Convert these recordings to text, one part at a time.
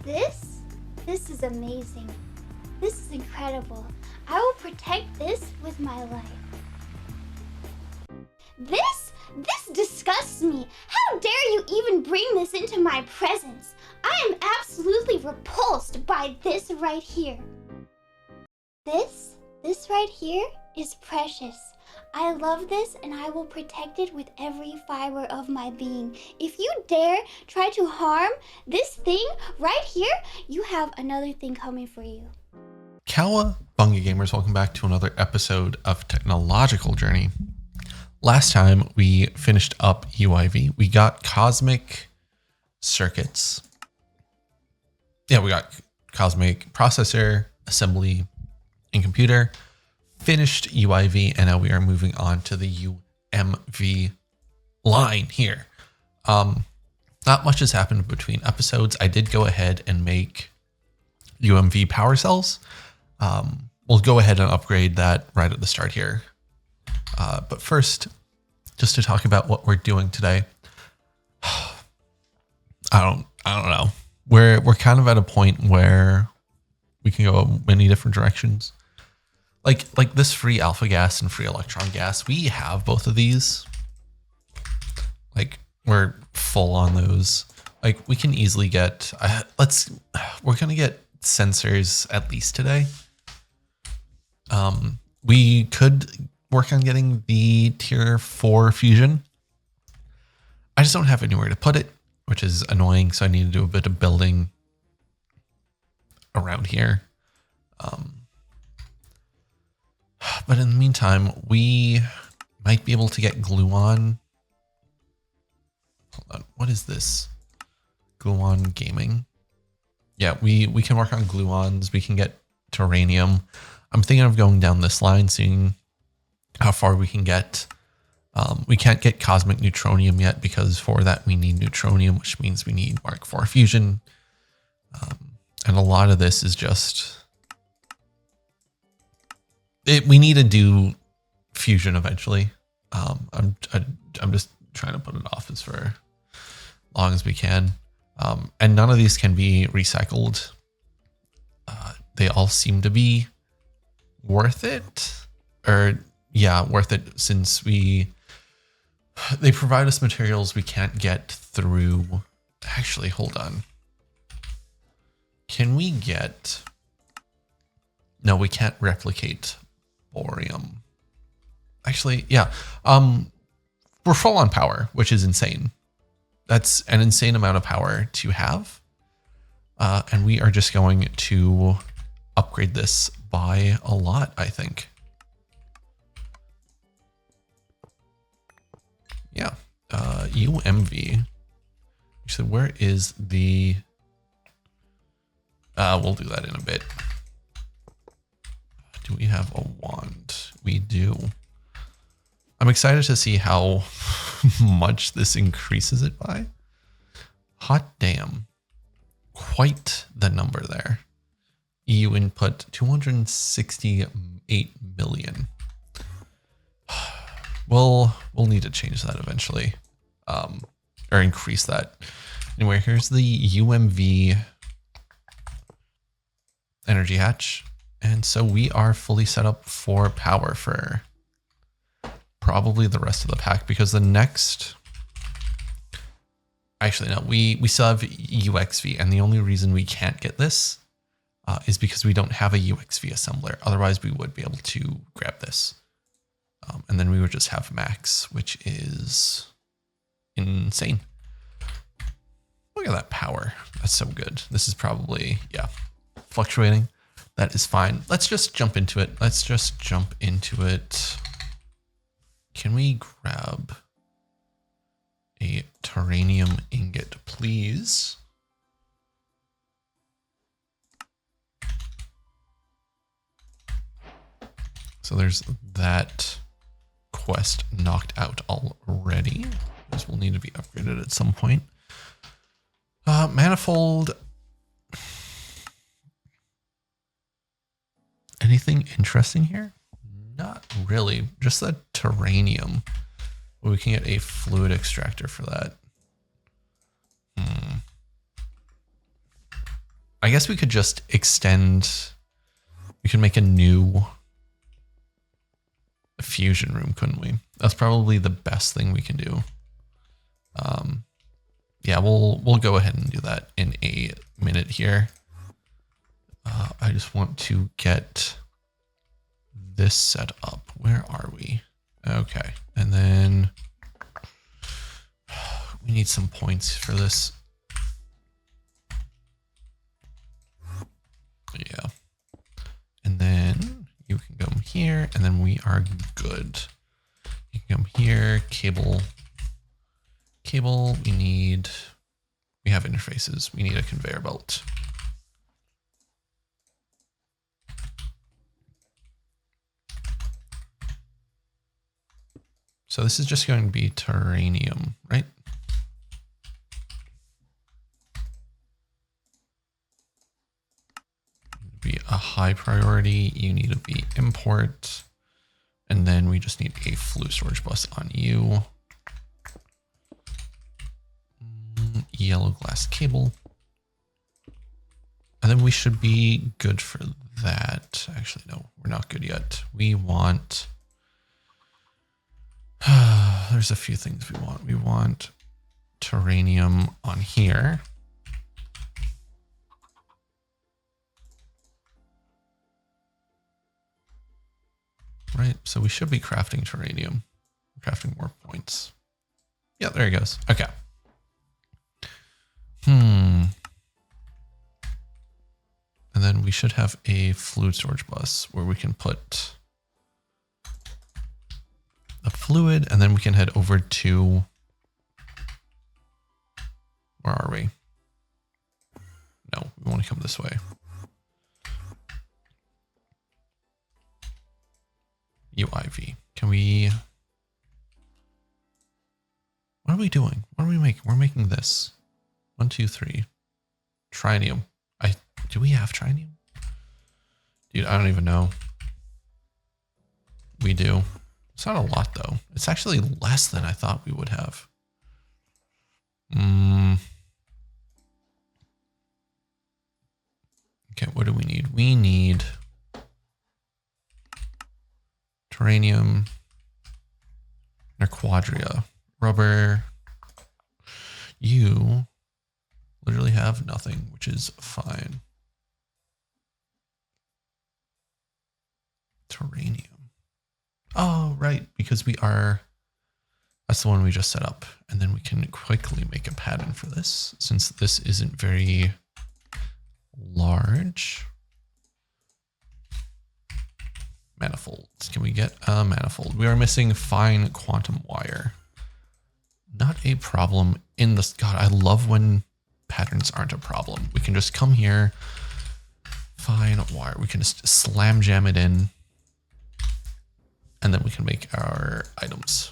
This is amazing. This is incredible. I will protect this with my life. This disgusts me. How dare you even bring this into my presence? I am absolutely repulsed by this right here. This right here is precious. I love this and I will protect it with every fiber of my being. If you dare try to harm this thing right here, you have another thing coming for you. Cowabunga gamers, welcome back to another episode of Technological Journey. Last time we finished up UIV, we got cosmic circuits. Yeah, we got cosmic processor, assembly, and computer. Finished UIV, and now we are moving on to the UMV line here. Not much has happened between episodes. I did go ahead and make UMV power cells. We'll go ahead and upgrade that right at the start here. But first, just to talk about what we're doing today. I don't know. We're kind of at a point where we can go many different directions. Like this free alpha gas and free electron gas, we have both of these. Like we're full on those. Like we can easily get, we're going to get sensors at least today. We could work on getting the tier 4 fusion. I just don't have anywhere to put it, which is annoying. So I need to do a bit of building around here. But in the meantime, we might be able to get gluon. Hold on, what is this? Gluon gaming. Yeah, we can work on gluons. We can get terranium. I'm thinking of going down this line, seeing how far we can get. We can't get cosmic neutronium yet because for that we need neutronium, which means we need Mark IV fusion. And a lot of this is just... we need to do fusion eventually. I'm just trying to put it off as for long as we can. And none of these can be recycled. They all seem to be worth it, or yeah, worth it, since they provide us materials we can't get through. Actually, hold on. Can we get... No, we can't replicate borium. Actually, yeah. We're full on power, which is insane. That's an insane amount of power to have. And we are just going to upgrade this by a lot, I think. Yeah. UMV. Actually, where is the... we'll do that in a bit. Do we have a wand? We do. I'm excited to see how much this increases it by. Hot damn. Quite the number there. EU input 268 million. We'll need to change that eventually. Or increase that. Anyway, here's the UMV energy hatch. And so we are fully set up for power for probably the rest of the pack, because the next... Actually, no, we still have UXV, and the only reason we can't get this is because we don't have a UXV assembler. Otherwise, we would be able to grab this. And then we would just have max, which is insane. Look at that power. That's so good. This is probably, yeah, fluctuating. That is fine. Let's just jump into it. Can we grab a terranium ingot, please? So there's that quest knocked out already. This will need to be upgraded at some point. Manifold. Anything interesting here? Not really. Just that terranium. We can get a fluid extractor for that. I guess we could just extend, we could make a new fusion room, couldn't we? That's probably the best thing we can do. Yeah, we'll go ahead and do that in a minute here. I just want to get this set up. Where are we? Okay, and then we need some points for this. Yeah, and then you can come here, and then we are good. You can come here, cable. We have interfaces. We need a conveyor belt. So this is just going to be terranium, right? Be a high priority. You need to be import. And then we just need a fluid storage bus on you. Yellow glass cable. And then we should be good for that. Actually, no, we're not good yet. We want, there's a few things we want. We want terranium on here. Right, so we should be crafting terranium, crafting more points. Yeah, there he goes. Okay. And then we should have a fluid storage bus where we can put the fluid, and then we can head over to, where are we? No, we want to come this way. UIV. Can we, what are we doing? What are we making? We're making this. 1, 2, 3. Trinium. Do we have trinium? Dude, I don't even know. We do. It's not a lot though. It's actually less than I thought we would have. Okay, what do we need? We need terranium, quadria, rubber. You literally have nothing, which is fine. Terranium. Oh, right, because we are, that's the one we just set up. And then we can quickly make a pattern for this since this isn't very large. Manifolds. Can we get a manifold? We are missing fine quantum wire. Not a problem in this. God, I love when patterns aren't a problem. We can just come here, fine wire. We can just slam jam it in, and then we can make our items.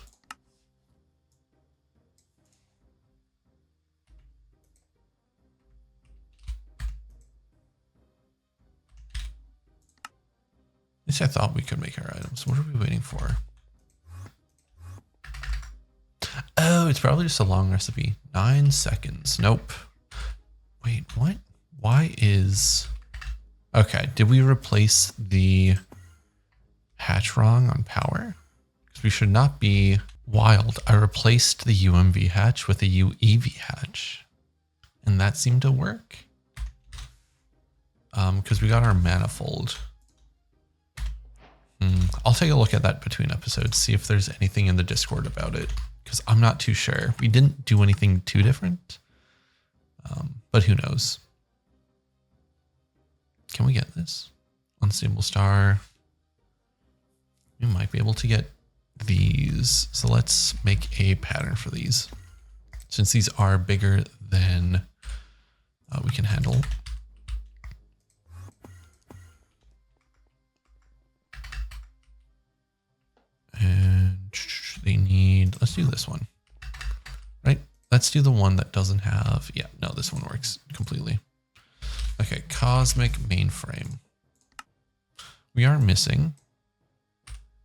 At least I thought we could make our items. What are we waiting for? Oh, it's probably just a long recipe. 9 seconds. Nope. Wait, what? Why is... Okay, did we replace the hatch wrong on power? Because we should not be wild. I replaced the UMV hatch with a UEV hatch. And that seemed to work. Because we got our manifold. I'll take a look at that between episodes, see if there's anything in the Discord about it. Because I'm not too sure. We didn't do anything too different. But who knows? Can we get this? Unstable star. We might be able to get these. So let's make a pattern for these. Since these are bigger than we can handle. And they need, let's do this one, right? Let's do the one that doesn't have, yeah, no, this one works completely. Okay, cosmic mainframe. We are missing,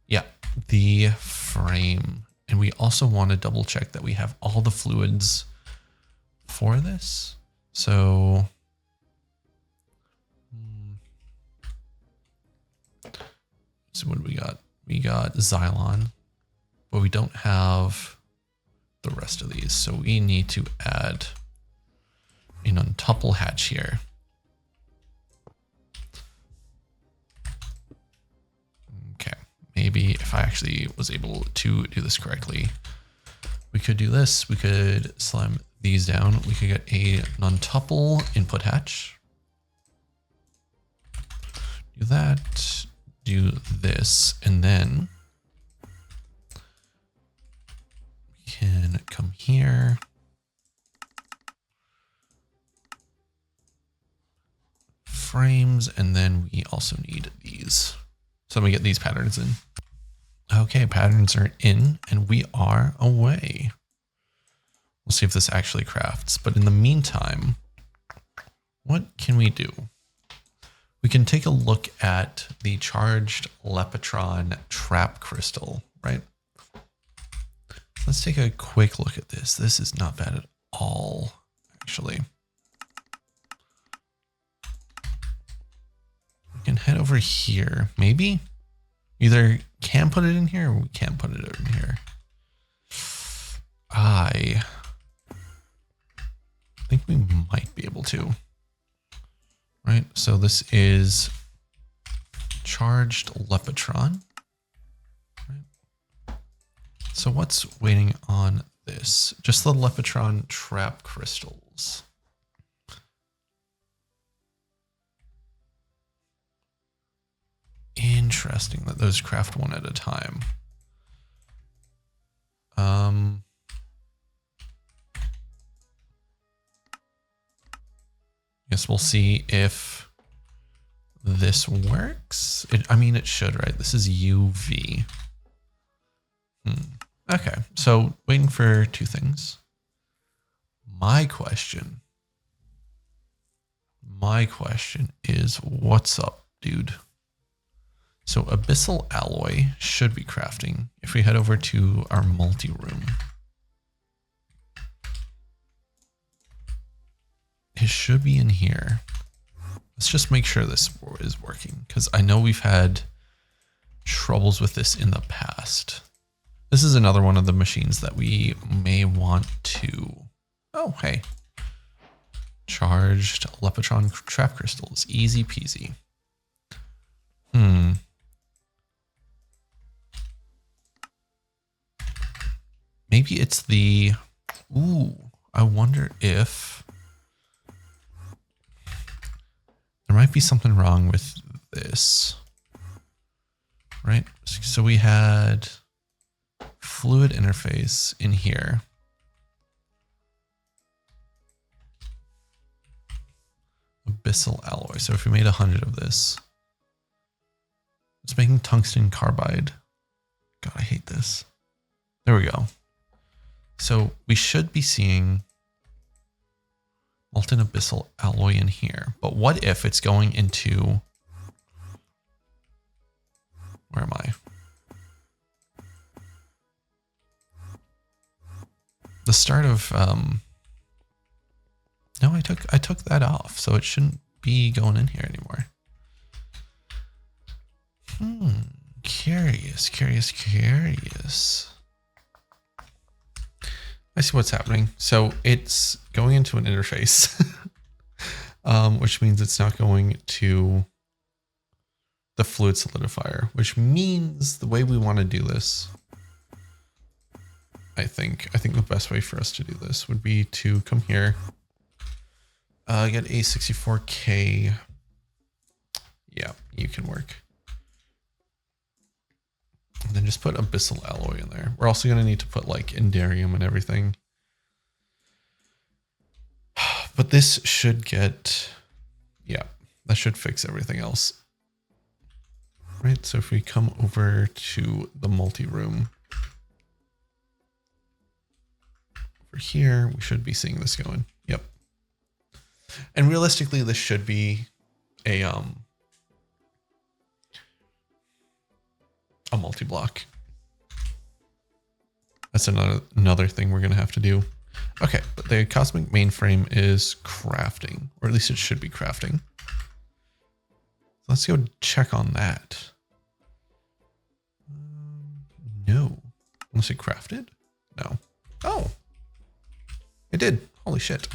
yeah, the frame. And we also want to double check that we have all the fluids for this. So So what do we got? We got Xylon, but we don't have the rest of these. So we need to add an untuple hatch here. Okay, maybe if I actually was able to do this correctly, we could do this. We could slam these down. We could get a non-tuple input hatch. Do that, do this, and then we can come here. Frames, and then we also need these. So let me get these patterns in. Okay, patterns are in and we are away. We'll see if this actually crafts. But in the meantime, what can we do? We can take a look at the charged Lepatron trap crystal, right? Let's take a quick look at this. This is not bad at all, actually. We can head over here, maybe? Either can put it in here or we can't put it in here. I think we might be able to. Right, so this is charged Lepatron. Right. So what's waiting on this? Just the Lepatron trap crystals. Interesting that those craft one at a time. Guess we'll see if this works. I mean, it should, right? This is UV. Okay, so waiting for two things. My question is, what's up, dude? So abyssal alloy should be crafting if we head over to our multi-room. It should be in here. Let's just make sure this is working, because I know we've had troubles with this in the past. This is another one of the machines that we may want to... Oh, hey. Charged Lepatron trap crystals. Easy peasy. Maybe it's the... Ooh, I wonder if... There might be something wrong with this, right? So we had fluid interface in here. Abyssal alloy. So if we made 100 of this, it's making tungsten carbide. God, I hate this. There we go. So we should be seeing molten abyssal alloy in here. But what if it's going into... Where am I? The start of... No, I took that off, so it shouldn't be going in here anymore. Curious. I see what's happening. So it's going into an interface, which means it's not going to the fluid solidifier, which means the way we want to do this, I think the best way for us to do this would be to come here, get a 64K. Yeah, you can work. And then just put abyssal alloy in there. We're also going to need to put like indarium and everything. But this should get, yeah, that should fix everything else. Right, so if we come over to the multi-room, over here, we should be seeing this going. Yep. And realistically, this should be a multi-block. That's another thing we're going to have to do. Okay, but the cosmic mainframe is crafting, or at least it should be crafting. Let's go check on that. No. Unless it crafted? No. Oh. It did. Holy shit.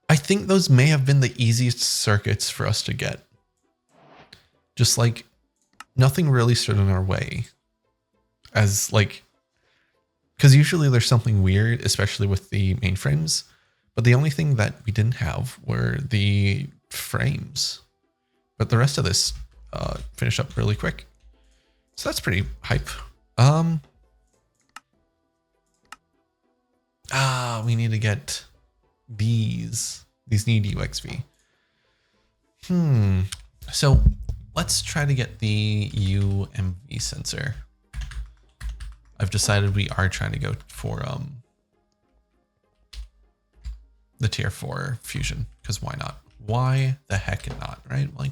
I think those may have been the easiest circuits for us to get. Just like nothing really stood in our way. As like, because usually there's something weird, especially with the mainframes. But the only thing that we didn't have were the frames. But the rest of this finished up really quick. So that's pretty hype. We need to get these. These need UXV. So let's try to get the UMV sensor. I've decided we are trying to go for the tier 4 fusion, because why not? Why the heck not, right? Like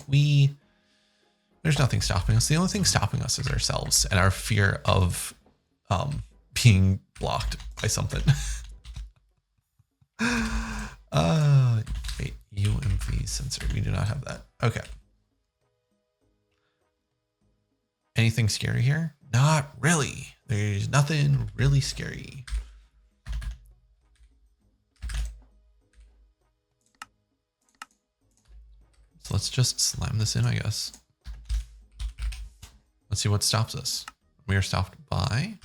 there's nothing stopping us. The only thing stopping us is ourselves and our fear of being blocked by something. Wait, UMV sensor. We do not have that. Okay. Anything scary here? Not really. There's nothing really scary. So let's just slam this in, I guess. Let's see what stops us. We are stopped by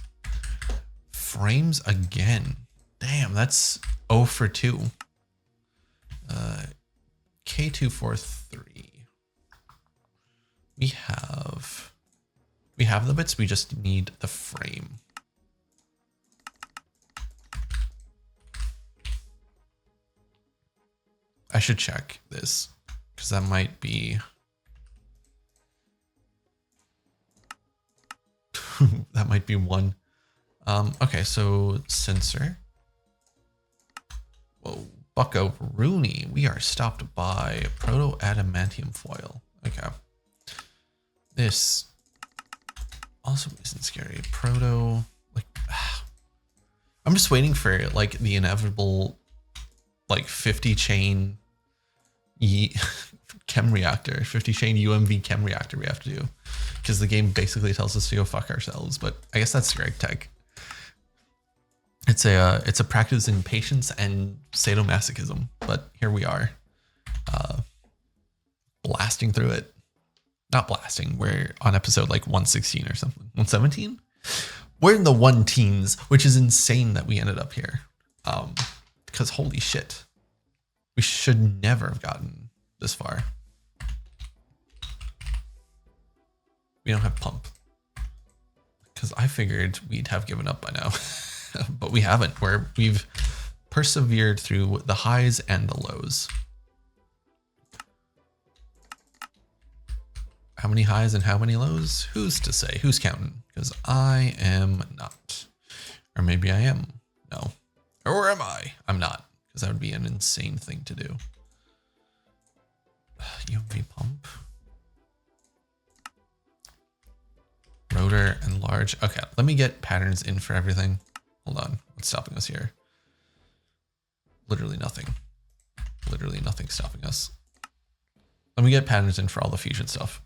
frames again. Damn, that's 0 for 2. K243. We have the bits, we just need the frame. I should check this because that might be that might be one. Okay, so sensor. Whoa, Bucko Rooney. We are stopped by proto adamantium foil. Okay. This also isn't scary. Proto, like, I'm just waiting for like the inevitable, like 50 chain chem reactor, 50 chain UMV chem reactor we have to do, because the game basically tells us to go fuck ourselves. But I guess that's Greg Tech. It's a practice in patience and sadomasochism. But here we are, blasting through it. Not blasting. We're on episode like 116 or something. 117? We're in the 1-teens, which is insane that we ended up here. Because holy shit. We should never have gotten this far. We don't have pump. Because I figured we'd have given up by now. But we haven't. We've persevered through the highs and the lows. How many highs and how many lows? Who's to say? Who's counting? Because I am not. Or maybe I am. No. Or am I? I'm not. Because that would be an insane thing to do. UMV pump. Rotor and large. Okay, let me get patterns in for everything. Hold on. What's stopping us here? Literally nothing. Literally nothing stopping us. Let me get patterns in for all the fusion stuff.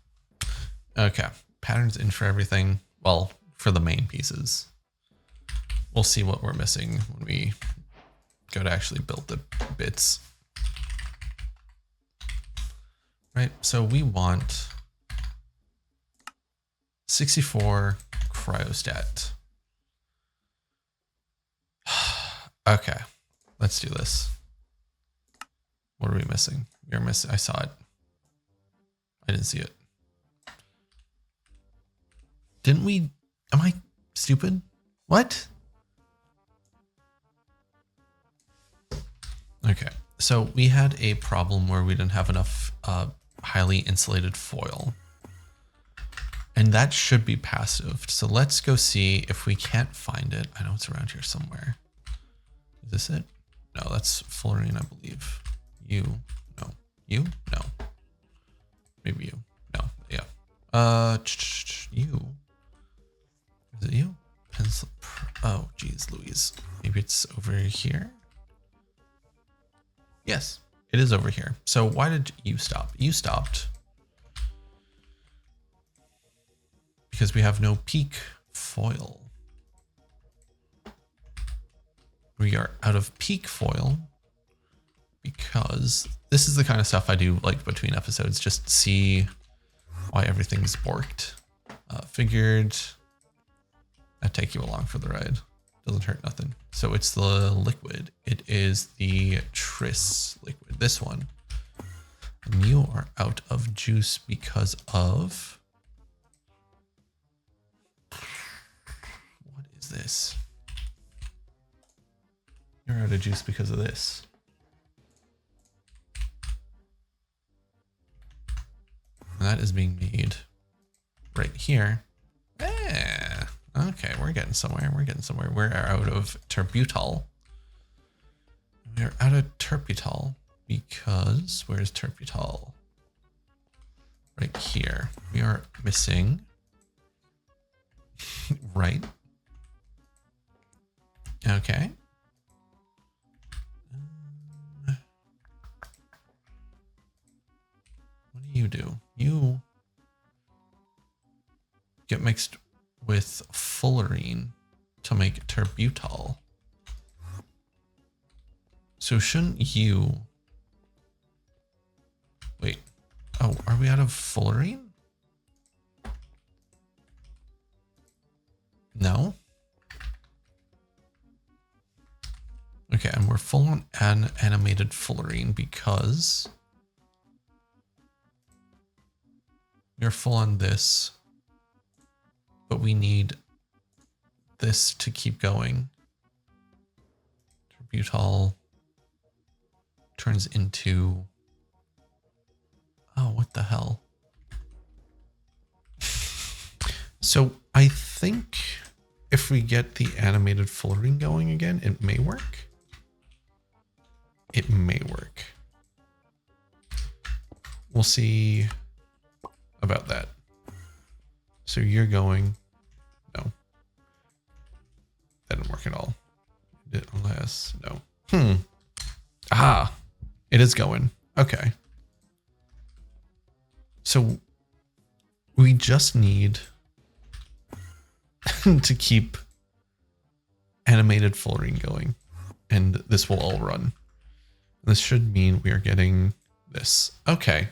Okay, patterns in for everything. Well, for the main pieces. We'll see what we're missing when we go to actually build the bits. Right, so we want 64 cryostat. Okay, let's do this. What are we missing? We're missing. I saw it. I didn't see it. Didn't we? Am I stupid? What? Okay, so we had a problem where we didn't have enough highly insulated foil. And that should be passive. So let's go see if we can't find it. I know it's around here somewhere. Is this it? No, that's fluorine, I believe. You? No. You? No. Maybe you. No. Yeah. You. Is it you? Pencil. Oh, geez, Louise. Maybe it's over here. Yes, it is over here. So why did you stop? You stopped because we have no peak foil. We are out of peak foil because this is the kind of stuff I do like between episodes, just see why everything's borked. Figured I'd take you along for the ride. Doesn't hurt nothing. So it's the liquid. It is the Tris liquid, this one. And you are out of juice because of... What is this? You're out of juice because of this. And that is being made right here. Okay, we're getting somewhere. We're getting somewhere. We're out of terbutal. We're out of terbutal because where's terbutal? Right here. We are missing. Right. Okay. What do you do? You get mixed with fullerene to make terbutal. So shouldn't you... Wait. Oh, are we out of fullerene? No? Okay, and we're full on an animated fullerene because we're full on this. But we need this to keep going. Terbutal turns into... Oh, what the hell? So I think if we get the animated fullerene going again, it may work. It may work. We'll see about that. So you're going, no, that didn't work at all. Unless, no. Ah, it is going. Okay. So we just need to keep animated fullerene going and this will all run. This should mean we are getting this. Okay.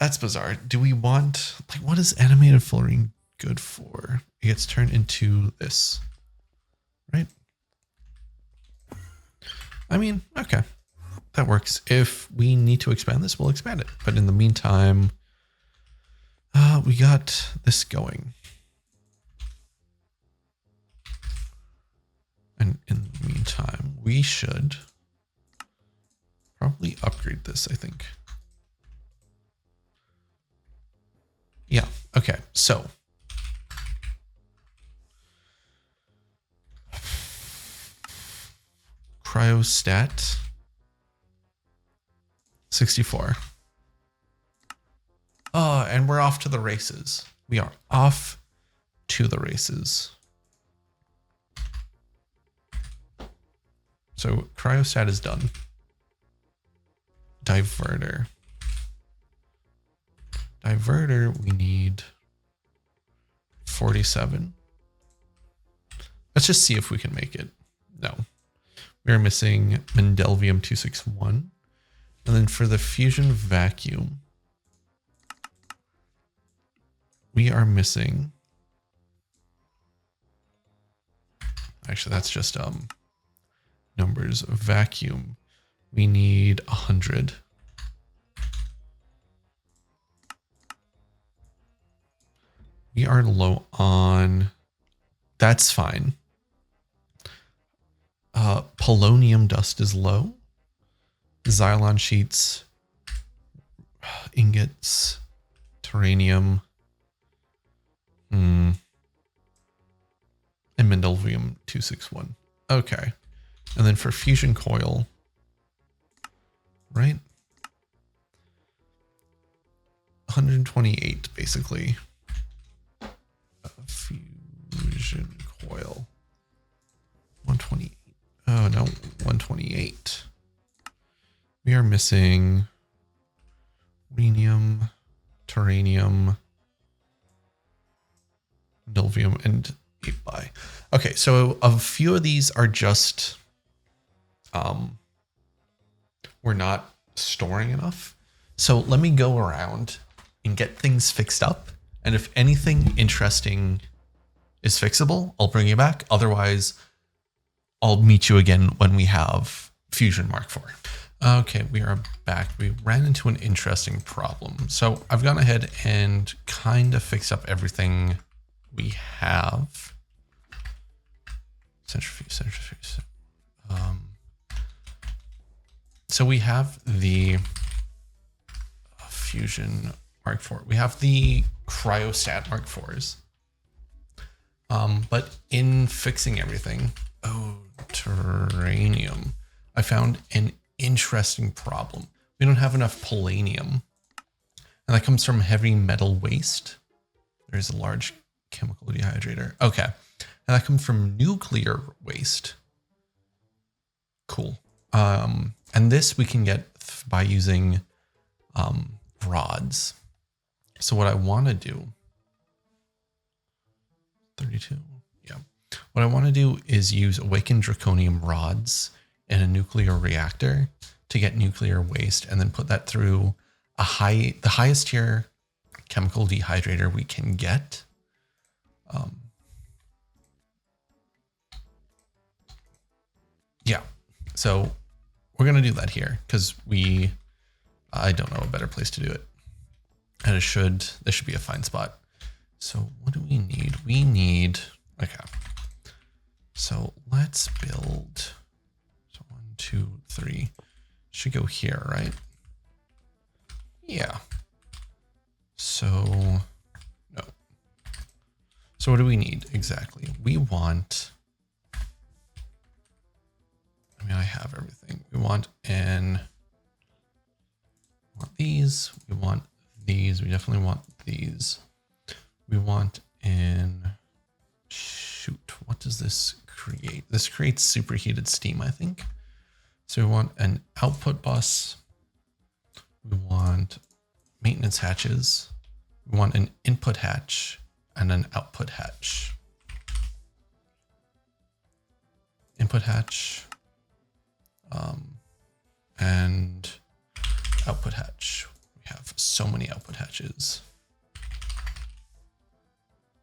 That's bizarre. Do we want, like, what is animated fullerene good for? It gets turned into this, right? I mean, okay, that works. If we need to expand this, we'll expand it. But in the meantime, we got this going. And in the meantime, we should probably upgrade this, I think. Yeah, okay, so cryostat 64. Oh, and we're off to the races. We are off to the races. So cryostat is done. Diverter. Diverter, we need 47. Let's just see if we can make it. No. We're missing Mendelvium 261. And then for the fusion vacuum, we are missing... Actually, that's just numbers. Vacuum, we need 100. We are low on... That's fine. Polonium dust is low. Xylon sheets, ingots, terranium, and Mendelvium 261. Okay. And then for fusion coil, right? 128, basically. Fusion coil. 128. Oh, no, 128. We are missing rhenium, terranium, Nulvium and 8x. Okay, so a few of these are just, we're not storing enough. So let me go around and get things fixed up. And if anything interesting is fixable, I'll bring you back. Otherwise, I'll meet you again when we have Fusion Mark IV. Okay, we are back. We ran into an interesting problem. So I've gone ahead and kind of fixed up everything we have. Centrifuge. So we have the Fusion Mark IV. We have the Cryostat Mark IVs. But in fixing everything, terranium, I found an interesting problem. We don't have enough polanium, and that comes from heavy metal waste. There's a large chemical dehydrator. Okay, and that comes from nuclear waste. Cool. And this we can get by using rods. So what I want to do, 32, yeah. What I want to do is use awakened draconium rods in a nuclear reactor to get nuclear waste, and then put that through the highest tier chemical dehydrator we can get. Yeah, so we're gonna do that here because I don't know a better place to do it, and this should be a fine spot. So what do we need? We need, okay. So let's build, so 1, 2, 3, should go here, right? Yeah. So, no. So what do we need exactly? We want, I mean, I have everything. We want these, we want these, we definitely want these. We want shoot, what does this create? This creates superheated steam, I think. So we want an output bus. We want maintenance hatches. We want an input hatch and an output hatch. Input hatch and output hatch. We have so many output hatches.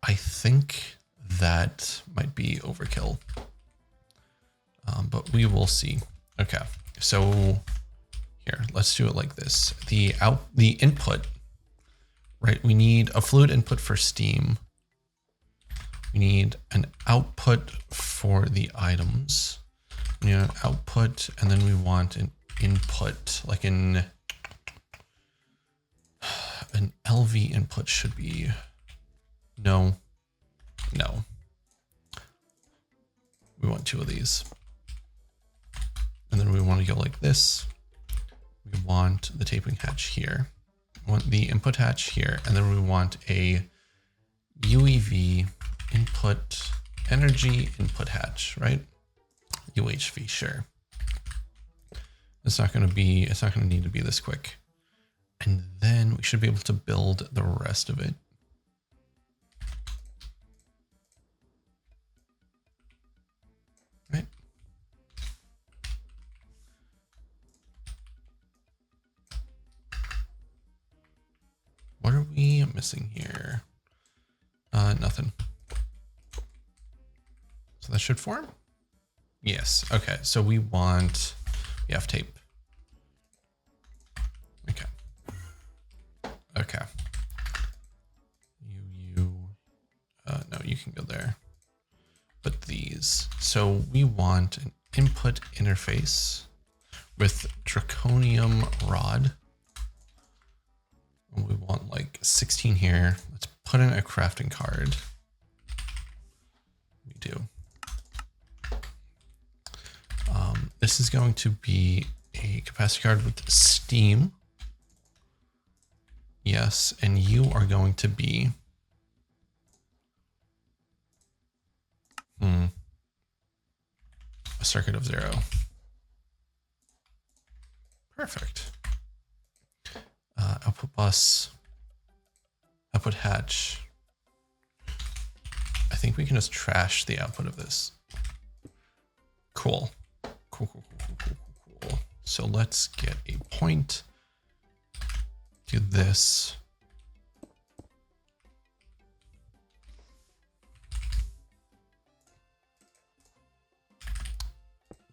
I think that might be overkill, but we will see. Okay, so here, let's do it like this. The input, right? We need a fluid input for steam. We need an output for the items. We need an output, and then we want an input, like an LV input should be, no. We want 2 of these. And then we want to go like this. We want the taping hatch here. We want the input hatch here. And then we want a UEV input energy input hatch, right? UHV, sure. It's not going to need to be this quick. And then we should be able to build the rest of it. Right? What are we missing here? Nothing. So that should form? Yes. Okay. So we have tape. Okay. Okay. No, you can go there. But these. So we want an input interface with draconium rod. And we want like 16 here. Let's put in a crafting card. We do. This is going to be a capacity card with steam. Yes, and you are going to be a circuit of 0. Perfect. Output bus, output hatch, think we can just trash the output of this. Cool. Cool. So let's get a point. Do this.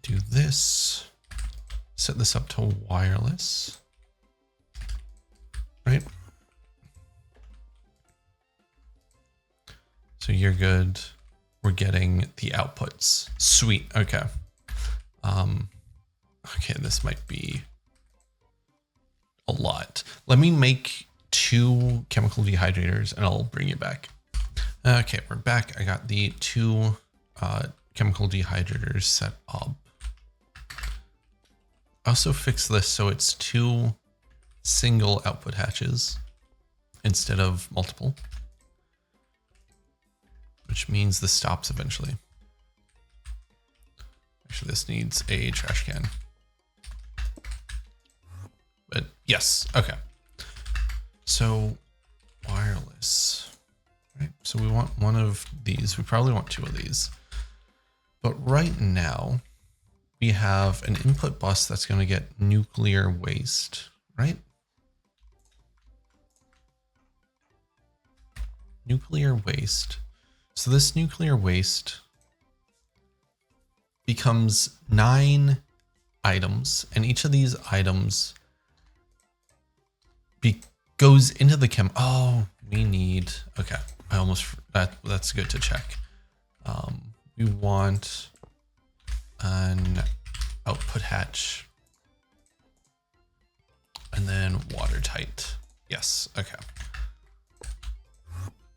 Do this. Set this up to wireless. Right? So you're good. We're getting the outputs. Sweet. Okay. Okay, this might be a lot. Let me make 2 chemical dehydrators and I'll bring you back. Okay, we're back. I got the 2 chemical dehydrators set up. I also fixed this so it's 2 single output hatches instead of multiple, which means this stops eventually. Actually, this needs a trash can. But yes, okay. So wireless, right? So we want one of these. We probably want 2 of these. But right now we have an input bus that's going to get nuclear waste, right? Nuclear waste. So this nuclear waste becomes 9 items, and each of these items goes into the chem. Oh, we need, okay. I almost, that's good to check. We want an output hatch and then watertight. Yes. Okay.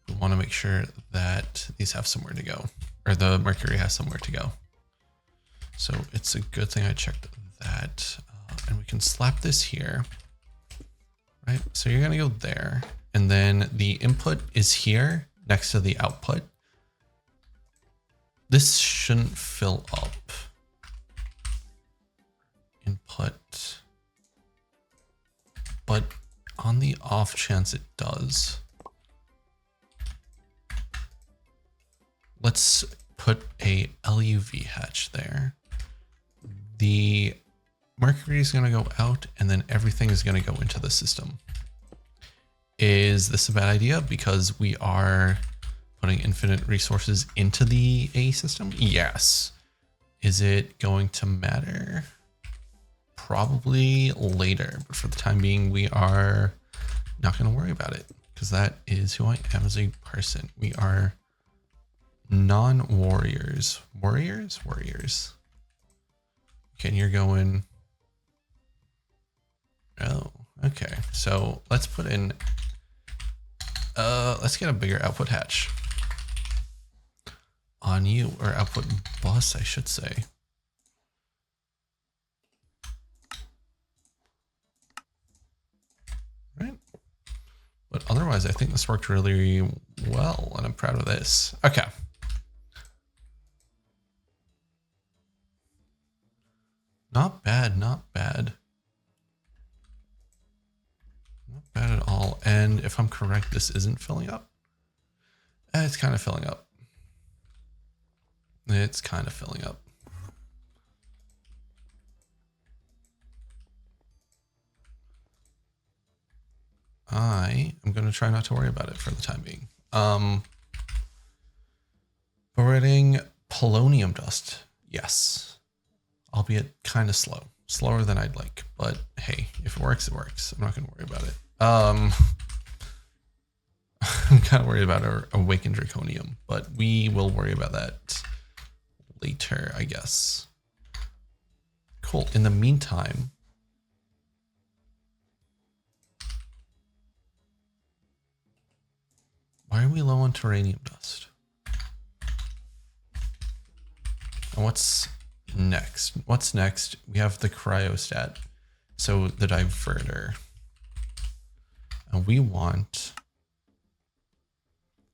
We want to make sure that these have somewhere to go, or the mercury has somewhere to go. So it's a good thing I checked that. And we can slap this here. Right, so you're gonna go there, and then the input is here next to the output. This shouldn't fill up. Input, but on the off chance it does, let's put a LUV hatch there. The mercury is going to go out, and then everything is going to go into the system. Is this a bad idea because we are putting infinite resources into the A system? Yes. Is it going to matter? Probably later, but for the time being, we are not going to worry about it because that is who I am as a person. We are non-warriors. Warriors? Warriors. Okay, and you're going... Oh, okay. So let's put in, let's get a bigger output hatch on you, or output bus, I should say. Right. But otherwise, I think this worked really well, and I'm proud of this. Okay. Not bad, not bad. Not bad at all. And if I'm correct, this isn't filling up. It's kind of filling up. It's kind of filling up. I am going to try not to worry about it for the time being. Burning polonium dust. Yes. Albeit kind of slow. Slower than I'd like. But hey, if it works, it works. I'm not going to worry about it. I'm kind of worried about our awakened draconium, but we will worry about that later, I guess. Cool. In the meantime, why are we low on terranium dust? And what's next? What's next? We have the cryostat. So the diverter. And we want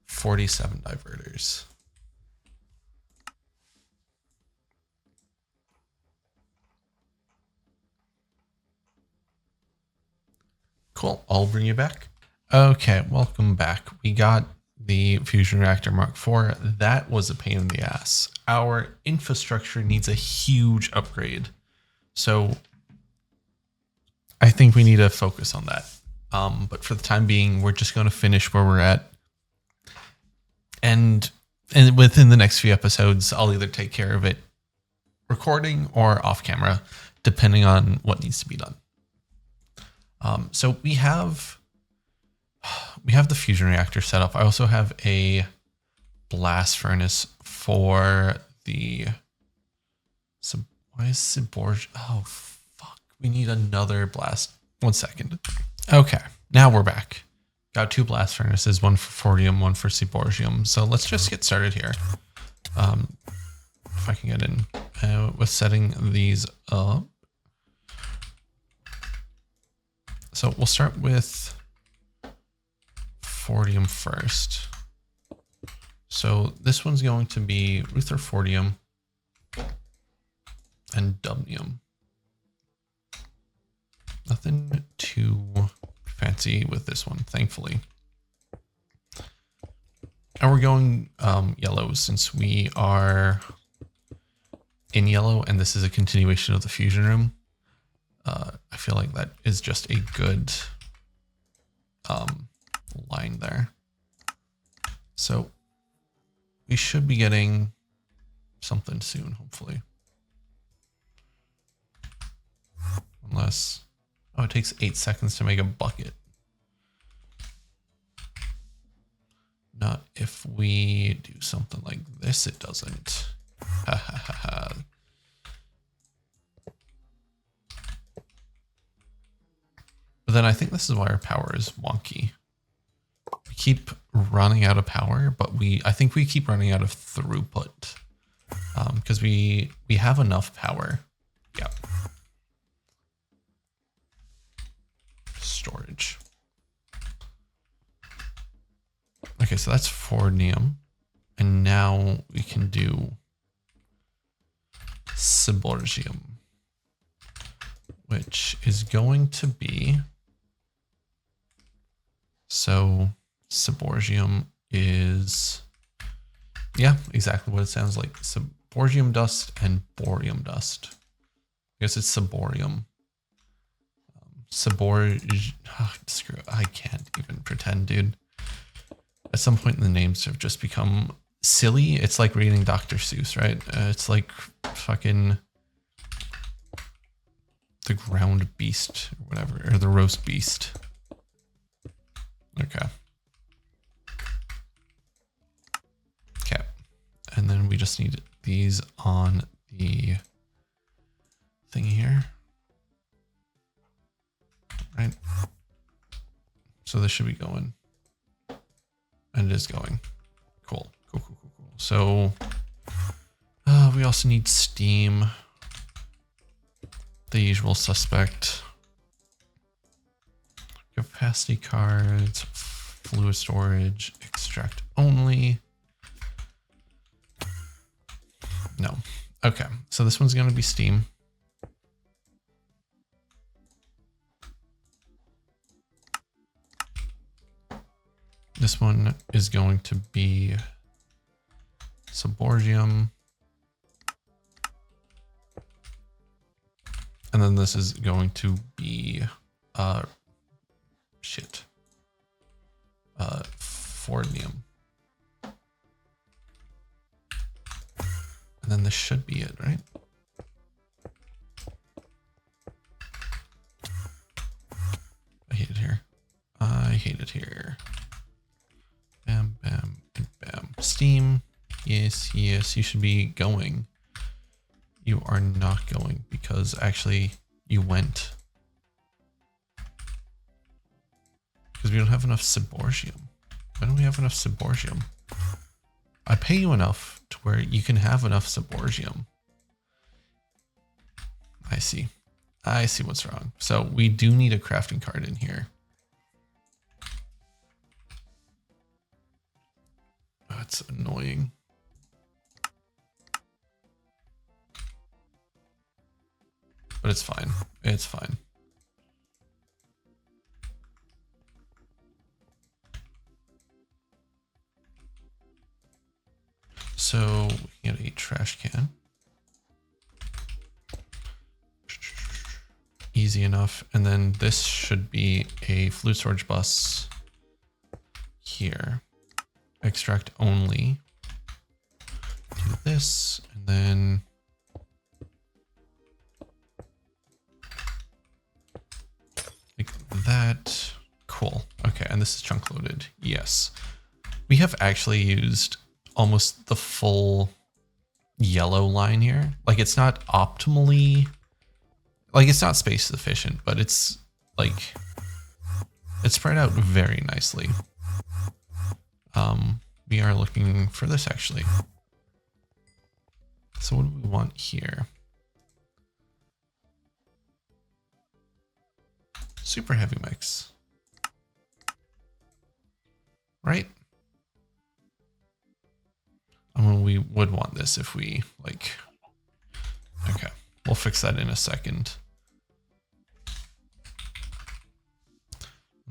47 diverters. Cool. I'll bring you back. Okay, welcome back. We got the fusion reactor Mark IV. That was a pain in the ass. Our infrastructure needs a huge upgrade. So I think we need to focus on that. But for the time being, we're just going to finish where we're at. And within the next few episodes, I'll either take care of it recording or off camera, depending on what needs to be done. So we have the fusion reactor set up. I also have a blast furnace for the... So why is Cyborg? Oh, fuck. We need another blast. 1 second. Okay, now we're back. Got 2 blast furnaces, one for Fortium, one for Cyborgium. So let's just get started here. If I can get in with setting these up. So we'll start with Fortium first. So this one's going to be Ruther Fortium and Dubnium. Nothing too fancy with this one, thankfully. And we're going yellow since we are in yellow and this is a continuation of the fusion room. I feel like that is just a good line there. So we should be getting something soon, hopefully. Unless, oh, it takes 8 seconds to make a bucket. Not if we do something like this, it doesn't. Ha ha ha ha. But then I think this is why our power is wonky. We keep running out of power, but I think we keep running out of throughput. Because we have enough power. Yep. Storage. Okay, so that's Fortium. And now we can do Cyborgium, which is going to be... So Cyborgium is, yeah, exactly what it sounds like. Cyborgium dust and borium dust. I guess it's Cyborium. Screw it. I can't even pretend, dude. At some point the names have just become silly. It's like reading Dr. Seuss, right? It's like fucking the ground beast or whatever, or the roast beast. Okay. Okay. And then we just need these on the thing here. Right. So this should be going. And it is going. Cool. Cool, cool, cool, cool. So we also need steam. The usual suspect. Capacity cards, fluid storage, extract only. No. Okay, so this one's going to be steam. This one is going to be Cyborgium. And then this is going to be Fortium. And then this should be it, right? I hate it here. I hate it here. Bam, bam, and bam. Steam. Yes, yes, you should be going. You are not going because actually you went. Because we don't have enough Cyborgium. Why don't we have enough Cyborgium? I pay you enough to where you can have enough Cyborgium. I see. I see what's wrong. So we do need a crafting card in here. That's annoying. But it's fine. It's fine. So we get a trash can. Easy enough. And then this should be a fluid storage bus here. Extract only. Do this, and then like that. Cool. Okay, and this is chunk loaded. Yes. We have actually used almost the full yellow line here. Like it's not optimally, like it's not space efficient, but it's like, it's spread out very nicely. We are looking for this actually. So what do we want here? Super heavy mix. Right? I mean, we would want this if we like, okay, we'll fix that in a second.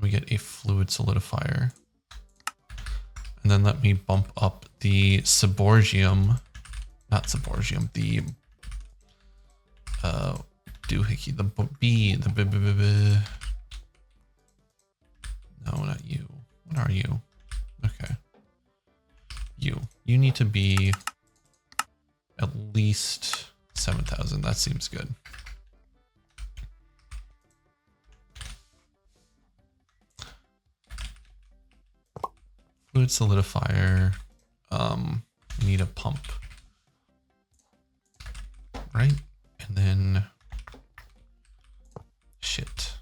We get a fluid solidifier. And then let me bump up the suborgium, not suborgium, the doohickey, the B, the b. No, not you. What are you? Okay. You need to be at least 7,000. That seems good. Fluid solidifier. We need a pump. Right? And then shit.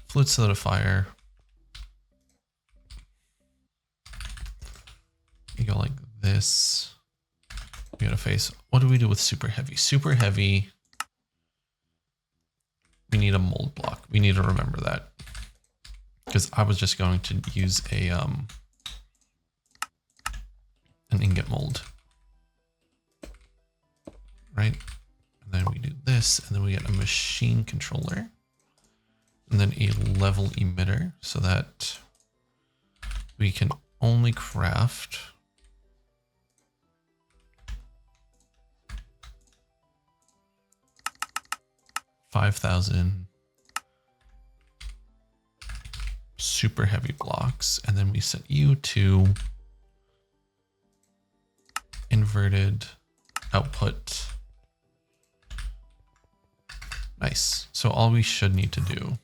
Fluid solidifier. You go like this. We got a face. What do we do with super heavy? Super heavy. We need a mold block. We need to remember that. Because I was just going to use a an ingot mold. Right? And then we do this, and then we get a machine controller. And then a level emitter so that we can only craft 5,000 super heavy blocks. And then we set you to inverted output. Nice. So all we should need to do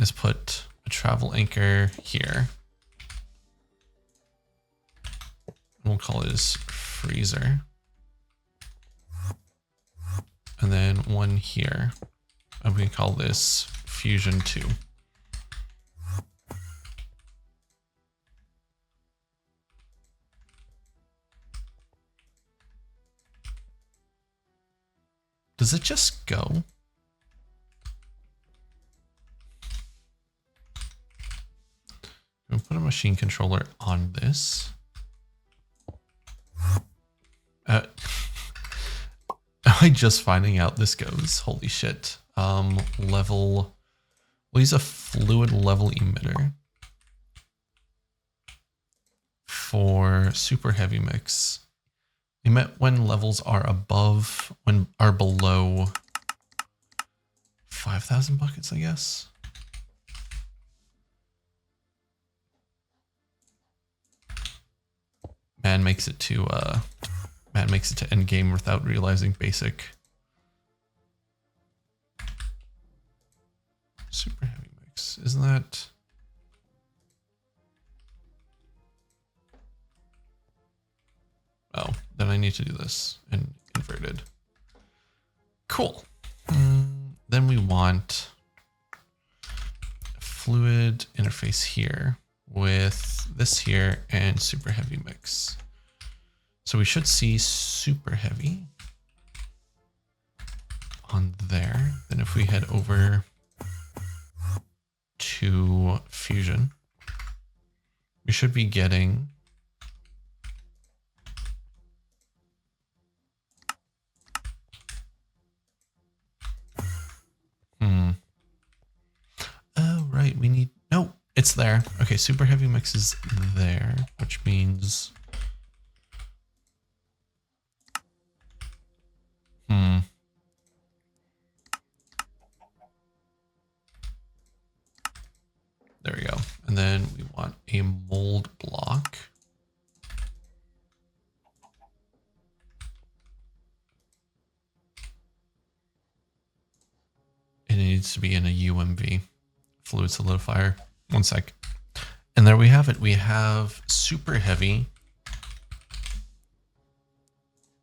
is put a travel anchor here. And we'll call this freezer. And then one here. And we can call this fusion 2. Does it just go? We'll put a machine controller on this. Am I just finding out this goes? Holy shit. Level. We'll use a fluid level emitter for super heavy mix. Emit when levels are above, are below 5,000 buckets, I guess. Man makes it to end game without realizing basic. Super heavy mix, isn't that? Oh, then I need to do this in inverted. Cool. Then we want a fluid interface here with this here and super heavy mix. So we should see super heavy on there. Then if we head over to fusion, we should be getting it's there. Okay, super heavy mix is there, which means... There we go. And then we want a mold block. And it needs to be in a UMV, fluid solidifier. One sec. And there we have it. We have super heavy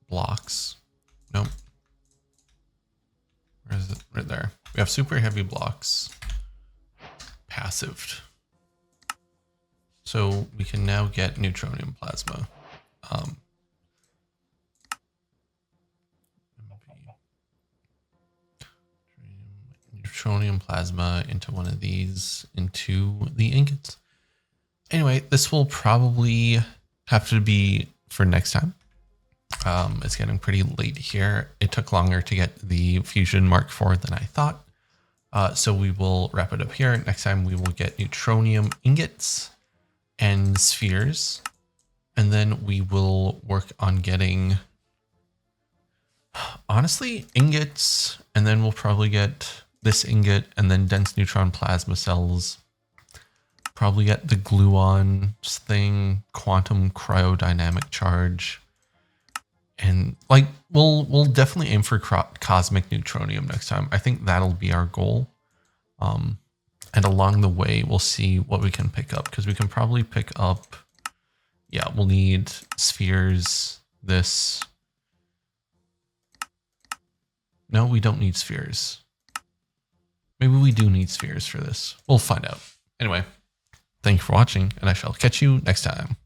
blocks. Nope. Where is it? Right there. We have super heavy blocks. Passived. So we can now get neutronium plasma. Neutronium plasma into one of these, into the ingots. Anyway, this will probably have to be for next time. It's getting pretty late here. It took longer to get the Fusion Mark IV than I thought. So we will wrap it up here. Next time we will get neutronium ingots and spheres. And then we will work on getting, honestly, ingots. And then we'll probably get this ingot and then dense neutron plasma cells. Probably get the gluon thing, quantum cryodynamic charge. And like, we'll definitely aim for cosmic neutronium next time. I think that'll be our goal. And along the way, we'll see what we can pick up, because we can probably pick up, yeah, we'll need spheres, this. No, we don't need spheres. Maybe we do need spheres for this. We'll find out. Anyway, thank you for watching, and I shall catch you next time.